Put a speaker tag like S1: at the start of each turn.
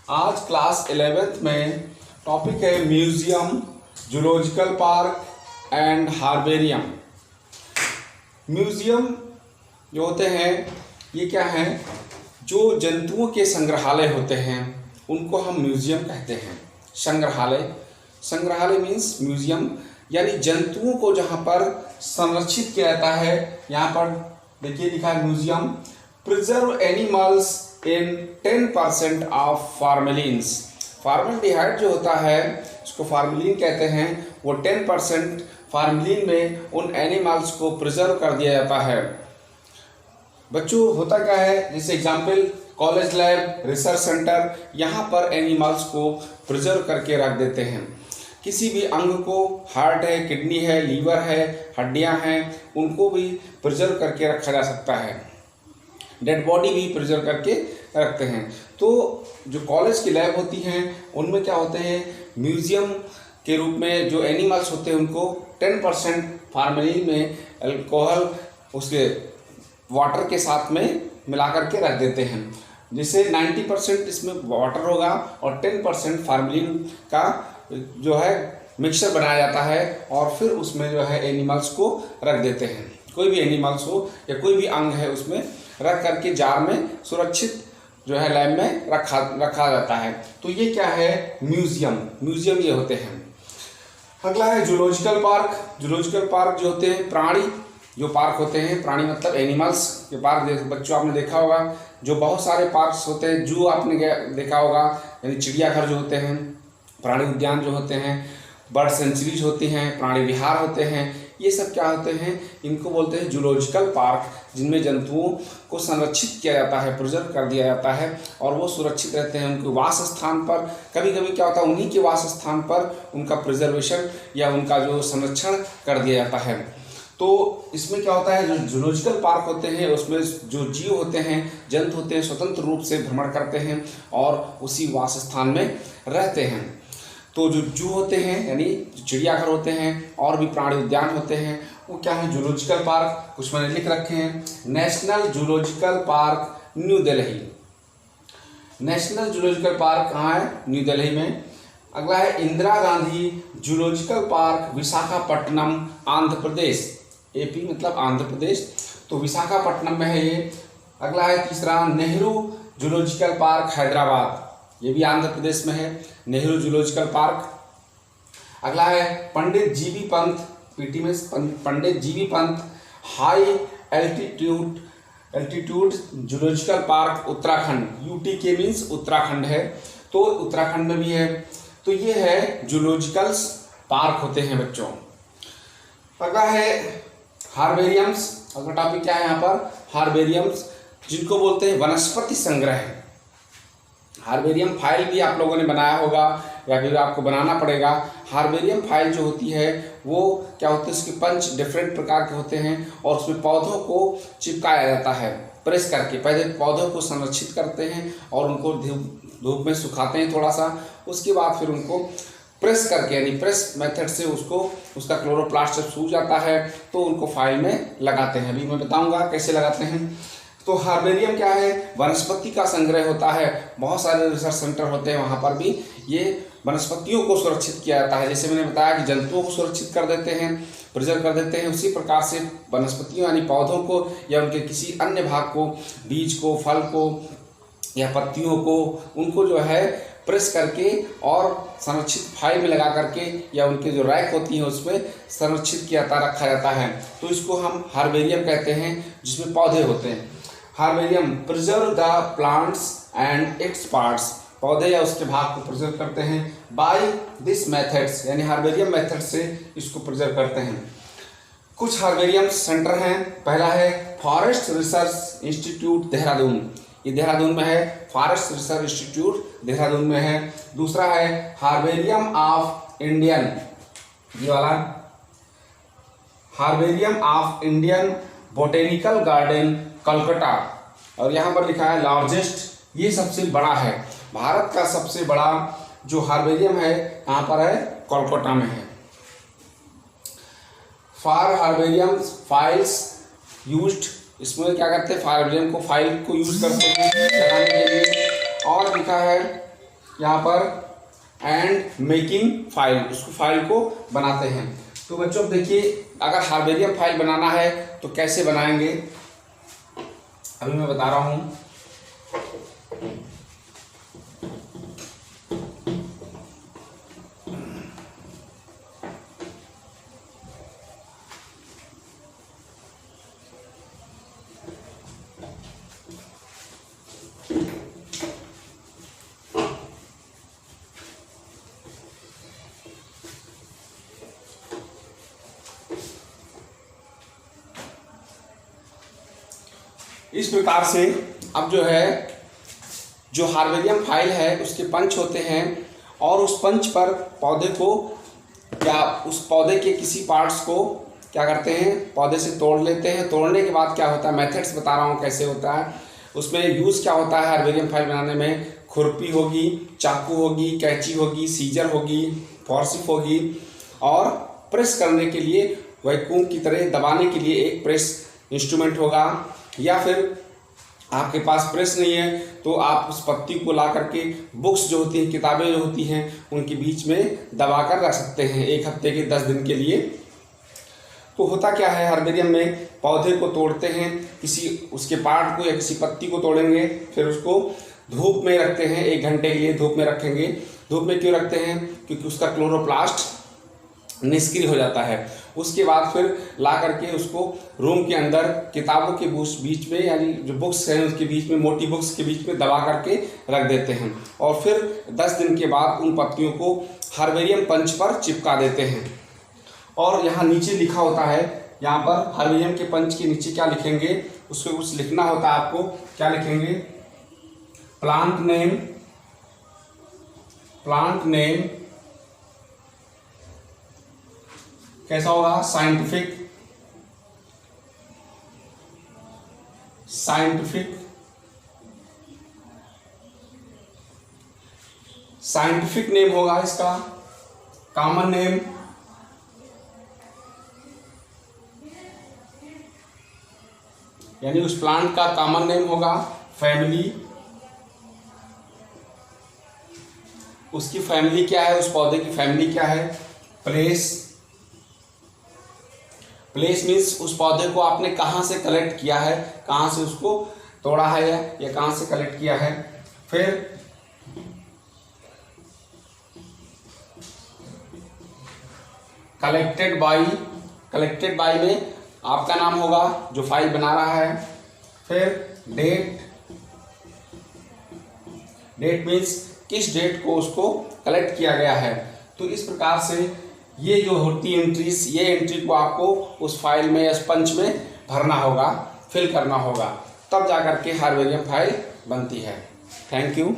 S1: आज class 11th में topic है museum, zoological park and herbarium. Museum जो होते हैं ये क्या हैं, जो जंतुओं के संग्रहालय होते हैं उनको हम म्यूजियम कहते हैं। संग्रहालय मीन्स म्यूजियम, यानी जंतुओं को जहाँ पर संरक्षित किया जाता है। यहाँ पर देखिए लिखा है museum preserve animals in 10% of formalins. Formaldehyde जो होता है उसको फॉर्मेलिन कहते हैं, वो 10% फॉर्मेलिन में उन एनिमल्स को प्रिजर्व कर दिया जाता है। बच्चों होता क्या है, जैसे example college lab, research centre, यहाँ पर एनिमल्स को प्रिजर्व करके रख देते हैं। किसी भी अंग को, हार्ट है, किडनी है, लीवर है, हड्डियाँ हैं, उनको भी प्रिजर्व करके रखा जा सकता है। डेड बॉडी भी प्रिजर्व करके रखते हैं। तो जो कॉलेज की लैब होती हैं उनमें क्या होते हैं, म्यूजियम के रूप में जो एनिमल्स होते हैं उनको 10% फॉर्मेलिन में अल्कोहल उसके वाटर के साथ में मिला करके रख देते हैं, जिससे 90% इसमें वाटर होगा और 10% फॉर्मेलिन का जो है मिक्सचर बनाया जाता है और फिर उसमें जो है एनिमल्स को रख देते हैं। कोई भी एनिमल्स हो या कोई भी अंग है उसमें रख करके जार में सुरक्षित जो है लैब में रखा जाता है। तो ये क्या है, म्यूजियम ये होते हैं। अगला है जूलॉजिकल पार्क। जूलॉजिकल पार्क जो होते हैं प्राणी जो पार्क होते हैं, प्राणी मतलब एनिमल्स के पार्क। बच्चों आपने देखा होगा जो बहुत सारे पार्क्स होते हैं, जू आपने देखा होगा, यानी चिड़ियाघर जो होते हैं, प्राणी उद्यान जो होते हैं, बर्ड सेंचुरीज होती हैं, प्राणी विहार होते हैं, ये सब क्या होते हैं, इनको बोलते हैं जूलॉजिकल पार्क, जिनमें जंतुओं को संरक्षित किया जाता है, प्रिजर्व कर दिया जाता है और वो सुरक्षित रहते हैं उनके वास स्थान पर। कभी कभी क्या होता है, उन्हीं के वास स्थान पर उनका प्रिजर्वेशन या उनका जो संरक्षण कर दिया जाता है। तो इसमें क्या होता है, जो जूलॉजिकल पार्क होते हैं उसमें जो जीव होते हैं, जंतु होते हैं, स्वतंत्र रूप से भ्रमण करते हैं और उसी वास स्थान में रहते हैं। तो जो जू होते हैं यानी चिड़ियाघर होते हैं और भी प्राणी उद्यान होते हैं, वो क्या है, जूलॉजिकल पार्क। कुछ मैंने लिख रखे हैं, national zoological park new Delhi. National zoological park कहाँ है, न्यू दिल्ली में। अगला है Indira Gandhi zoological park Visakhapatnam Andhra Pradesh. AP मतलब आंध्र प्रदेश, तो विशाखापट्टनम में है ये। अगला है तीसरा नेहरू जूलॉजिकल पार्क हैदराबाद, ये भी आंध्र प्रदेश में है, नेहरू जूलॉजिकल पार्क। अगला है पंडित जीबी पंत, पीटी में Pandit GB Pant high altitude zoological park Uttarakhand. UT के मीन्स उत्तराखंड है, तो उत्तराखंड में भी है। तो ये है जूलॉजिकल पार्क होते हैं बच्चों। अगला है हार्बेरियम्स। अगला टॉपिक क्या है यहाँ पर, हार्बेरियम्स, जिनको बोलते हैं वनस्पति संग्रह। हार्बेरियम फाइल भी आप लोगों ने बनाया होगा या फिर आपको बनाना पड़ेगा। हार्बेरियम फाइल जो होती है वो क्या होती है, उसके पंच डिफरेंट प्रकार के होते हैं और उसमें पौधों को चिपकाया जाता है प्रेस करके। पहले पौधों को संरक्षित करते हैं और उनको धूप में सुखाते हैं थोड़ा सा, उसके बाद फिर उनको प्रेस करके यानी प्रेस मेथड से उसका क्लोरोप्लास्ट जब सूख जाता है तो उनको फाइल में लगाते हैं। अभी मैं बताऊंगा कैसे लगाते हैं। तो हार्बेरियम क्या है, वनस्पति का संग्रह होता है। बहुत सारे रिसर्च सेंटर होते हैं, वहाँ पर भी ये वनस्पतियों को सुरक्षित किया जाता है। जैसे मैंने बताया कि जंतुओं को सुरक्षित कर देते हैं, प्रिजर्व कर देते हैं, उसी प्रकार से वनस्पतियों यानी पौधों को या उनके किसी अन्य भाग को, बीज को, फल को या पत्तियों को, उनको जो है प्रेस करके और संरक्षित फाइल में लगा करके या उनके जो रैक होती है उसमें संरक्षित किया रखा जाता है। तो इसको हम हार्बेरियम कहते हैं, जिसमें पौधे होते हैं। Herbarium preserve the plants and its parts, पौधे या उसके भाग को प्रिजर्व करते हैं बाय दिस मेथड्स, यानी हार्बेरियम मेथड से इसको प्रिजर्व करते हैं। कुछ हार्बेरियम सेंटर हैं। पहला है फॉरेस्ट रिसर्च इंस्टीट्यूट देहरादून, ये देहरादून में है, फॉरेस्ट रिसर्च इंस्टीट्यूट देहरादून में है। दूसरा है हार्बेरियम ऑफ इंडियन, ये वाला herbarium of Indian botanical garden Calcutta, और यहाँ पर लिखा है लार्जेस्ट, ये सबसे बड़ा है। भारत का सबसे बड़ा जो हार्बेरियम है कहाँ पर है, कोलकाता में है। फॉर हार्बेरियम फाइल्स यूज्ड, इसमें क्या करते हैं, हार्बेरियम को फाइल को यूज करते हैं लगाने के लिए। और लिखा है यहाँ पर एंड मेकिंग फाइल, उसको फाइल को बनाते हैं। तो बच्चों देखिए, अगर हार्वेरियम फाइल बनाना है तो कैसे बनाएंगे अभी मैं बता रहा हूँ। इस प्रकार से अब जो है, जो हार्वेरियम फाइल है उसके पंच होते हैं और उस पंच पर पौधे को या उस पौधे के किसी पार्ट्स को क्या करते हैं, पौधे से तोड़ लेते हैं। तोड़ने के बाद क्या होता है, मेथड्स बता रहा हूँ कैसे होता है। उसमें यूज़ क्या होता है हार्वेरियम फाइल बनाने में, खुरपी होगी, चाकू होगी, कैंची होगी, सीजर होगी, फोर्सिप होगी और प्रेस करने के लिए वैक्यूम की तरह दबाने के लिए एक प्रेस इंस्ट्रूमेंट होगा। या फिर आपके पास प्रेस नहीं है तो आप उस पत्ती को ला करके बुक्स जो होती हैं, किताबें जो होती हैं, उनके बीच में दबा कर रख सकते हैं 1 हफ्ते के 10 दिन के लिए। तो होता क्या है, हार्वेरियम में पौधे को तोड़ते हैं, किसी उसके पार्ट को या किसी पत्ती को तोड़ेंगे, फिर उसको धूप में रखते हैं, 1 घंटे के लिए धूप में रखेंगे। धूप में क्यों रखते हैं, क्योंकि उसका क्लोरोप्लास्ट निष्क्रिय हो जाता है। उसके बाद फिर ला करके उसको रूम के अंदर किताबों के बीच में, यानी जो बुक्स हैं उसके बीच में, मोटी बुक्स के बीच में दबा करके रख देते हैं और फिर 10 दिन के बाद उन पत्तियों को हार्वेरियम पंच पर चिपका देते हैं। और यहाँ नीचे लिखा होता है, यहाँ पर हार्वेरियम के पंच के नीचे क्या लिखेंगे, उसको कुछ लिखना होता है आपको। क्या लिखेंगे, प्लांट नेम कैसा होगा, साइंटिफिक नेम होगा इसका। कॉमन नेम, यानी उस प्लांट का कॉमन नेम होगा। फैमिली, उसकी फैमिली क्या है, उस पौधे की फैमिली क्या है। प्लेस मीन्स उस पौधे को आपने कहाँ से कलेक्ट किया है, कहाँ से उसको तोड़ा है या कहाँ से कलेक्ट किया है। फिर कलेक्टेड बाई में आपका नाम होगा जो फाइल बना रहा है। फिर डेट मीन्स किस डेट को उसको कलेक्ट किया गया है। तो इस प्रकार से ये जो होती है एंट्रीज, ये एंट्री को आपको उस फाइल में या पंच में भरना होगा, फिल करना होगा, तब जाकर के हार्वेरियम फाइल बनती है। Thank you.